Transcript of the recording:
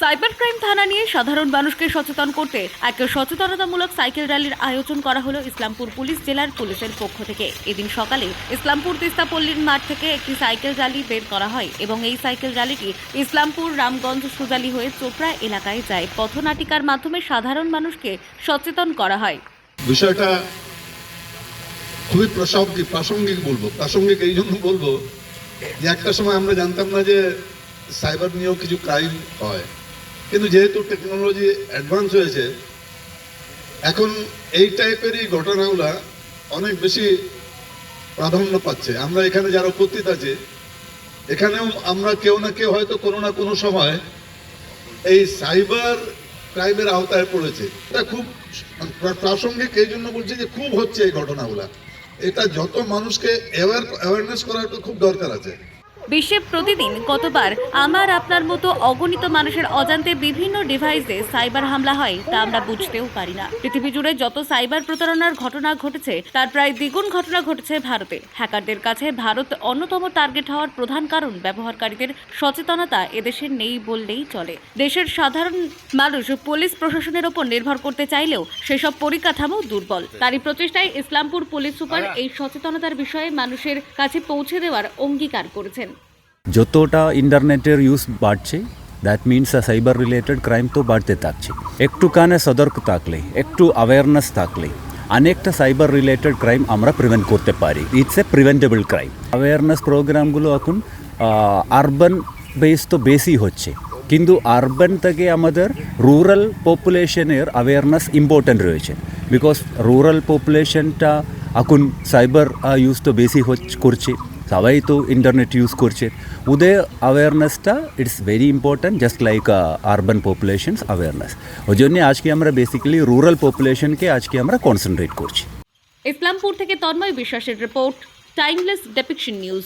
Cyber crime থানা নিয়ে সাধারণ মানুষকে সচেতন করতে এক সচেতনতামূলক সাইকেল র্যালির আয়োজন করা হলো ইসলামপুর পুলিশ জেলার পুলিশের পক্ষ থেকে। এদিন সকালে ইসলামপুর তিস্তা পল্লীর মাঠ থেকে একটি সাইকেল র্যালি বের করা হয় এবং এই সাইকেল র্যালিটি ইসলামপুর রামগঞ্জ সুজালি হয়ে চোপড়া এলাকায় যায়। পথনাটিকার মাধ্যমে সাধারণ মানুষকে সচেতন করা হয়। বিষয়টা খুবই প্রাসঙ্গিক বলবো। প্রাসঙ্গিক এই জন্য বলবো যে একটা সময় আমরা জানতাম না যে সাইবার নিয়েও কিছু ক্রাইম হয়, কিন্তু যেহেতু টেকনোলজি অ্যাডভান্স হয়েছে এখন এই টাইপেরই ঘটনাগুলা অনেক বেশি প্রাধান্য পাচ্ছে। আমরা এখানে যারা উপস্থিত আছে এখানেও আমরা কেউ না কেউ হয়তো কোনো না কোনো সময় এই সাইবার ক্রাইমের আওতায় পড়েছে। এটা খুব প্রাসঙ্গিক এই জন্য বলছি যে খুব হচ্ছে এই ঘটনাগুলা। এটা যত মানুষকে অ্যাওয়ারনেস করার তো খুব দরকার আছে। বিশ্বে প্রতিদিন কতবার আমার আপনার মতো অগণিত মানুষের অজান্তে বিভিন্ন ডিভাইসে সাইবার হামলা হয় তা আমরা বুঝতেও পারি না। পৃথিবী জুড়ে যত সাইবার প্রতারণার ঘটনা ঘটেছে তার প্রায় দ্বিগুণ ঘটনা ঘটেছে ভারতে। হ্যাকারদের কাছে ভারত অন্যতম টার্গেট হওয়ার প্রধান কারণ ব্যবহারকারীদের সচেতনতা এদেশে নেই বললেই চলে। দেশের সাধারণ মানুষ পুলিশ প্রশাসনের ওপর নির্ভর করতে চাইলেও সেসব পরিকাঠামো দুর্বল। তারই প্রচেষ্টায় ইসলামপুর পুলিশ সুপার এই সচেতনতার বিষয়ে মানুষের কাছে পৌঁছে দেওয়ার অঙ্গীকার করেছেন। যতটা ইন্টারনেটের ইউজ বাড়ছে that means cyber related crime তো বাড়তে থাকছে। একটুখানে সতর্ক থাকলে, একটু অ্যাওয়ারনেস থাকলে অনেকটা সাইবার রিলেটেড ক্রাইম আমরা প্রিভেন্ট করতে পারি। It's a preventable crime. Awareness প্রোগ্রামগুলো এখন আরবান বেস তো বেশি হচ্ছে, কিন্তু আরবান থেকে আমাদের রুরাল পপুলেশনের অ্যাওয়ারনেস ইম্পর্টেন্ট রয়েছে। বিকজ রুরাল পপুলেশনটা এখন সাইবার ইউজ তো বেশি করছে, সবাই তো ইন্টারনেট ইউজ করছে। ওদের অ্যাওয়ারনেসটা it's very important, just like urban populations awareness. ওই জন্য আজকে আমরা বেসিক্যালি রুরাল পপুলেশনকে আজকে আমরা কনসেন্ট্রেট করছি। ইসলামপুর থেকে তন্ময় বিশ্বাসের রিপোর্ট, টাইমলেস ডেপিকশন নিউজ।